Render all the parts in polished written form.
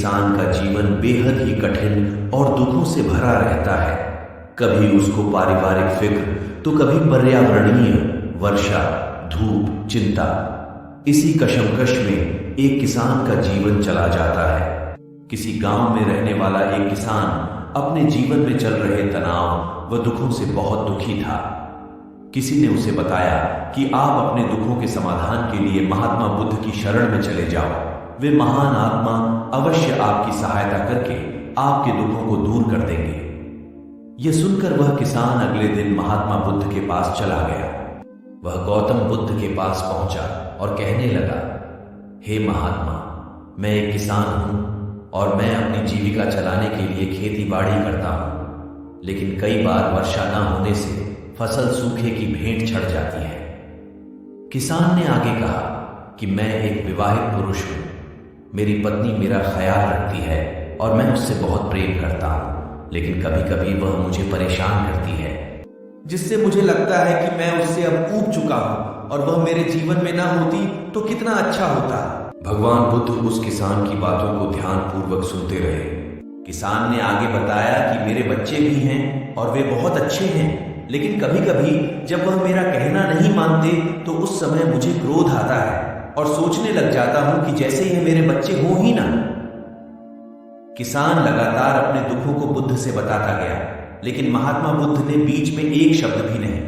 किसान का जीवन बेहद ही कठिन और दुखों से भरा रहता है। कभी उसको पारिवारिक फिक्र तो कभी पर्यावरणीय वर्षा, धूप, चिंता। इसी कशमकश में एक किसान का जीवन चला जाता है। किसी गांव में रहने वाला एक किसान अपने जीवन में चल रहे तनाव व दुखों से बहुत दुखी था। किसी ने उसे बताया कि आप अपने दुखों के समाधान के लिए महात्मा बुद्ध की शरण में चले जाओ। वे महान आत्मा अवश्य आपकी सहायता करके आपके दुखों को दूर कर देंगे। यह सुनकर वह किसान अगले दिन महात्मा बुद्ध के पास चला गया। वह गौतम बुद्ध के पास पहुंचा और कहने लगा, हे महात्मा, मैं एक किसान हूं और मैं अपनी जीविका चलाने के लिए खेती बाड़ी करता हूं, लेकिन कई बार वर्षा न होने से फसल सूखे की भेंट चढ़ जाती है। किसान ने आगे कहा कि मैं एक विवाहित पुरुष हूं, मेरी पत्नी मेरा ख्याल रखती है और मैं उससे बहुत प्रेम करता हूं, लेकिन कभी कभी वह मुझे परेशान करती है, जिससे मुझे लगता है कि मैं उससे अब ऊब चुका हूं और वह मेरे जीवन में ना होती तो कितना अच्छा होता। भगवान बुद्ध उस किसान की बातों को ध्यानपूर्वक सुनते रहे। किसान ने आगे बताया कि मेरे बच्चे भी हैं और वे बहुत अच्छे हैं, लेकिन कभी कभी जब वह मेरा कहना नहीं मानते तो उस समय मुझे क्रोध आता है और सोचने लग जाता हूं कि जैसे यह मेरे बच्चे हो ही ना। किसान लगातार अपने दुखों को बुद्ध से बताता गया, लेकिन महात्मा बुद्ध ने बीच में एक शब्द भी नहीं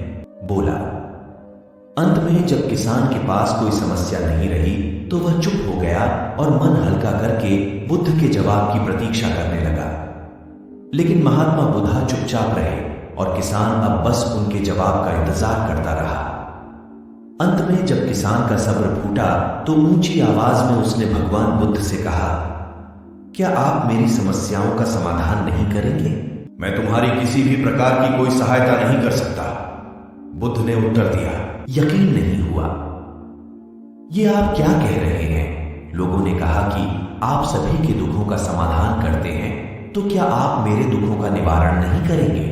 बोला। अंत में जब किसान के पास कोई समस्या नहीं रही तो वह चुप हो गया और मन हल्का करके बुद्ध के जवाब की प्रतीक्षा करने लगा। लेकिन महात्मा बुद्धा चुपचाप रहे और किसान अब बस उनके जवाब का इंतजार करता रहा। अंत में जब किसान का सब्र फूटा तो ऊंची आवाज में उसने भगवान बुद्ध से कहा, क्या आप मेरी समस्याओं का समाधान नहीं करेंगे? मैं तुम्हारी किसी भी प्रकार की कोई सहायता नहीं कर सकता, बुद्ध ने उत्तर दिया। यकीन नहीं हुआ। ये आप क्या कह रहे हैं? लोगों ने कहा कि आप सभी के दुखों का समाधान करते हैं, तो क्या आप मेरे दुखों का निवारण नहीं करेंगे?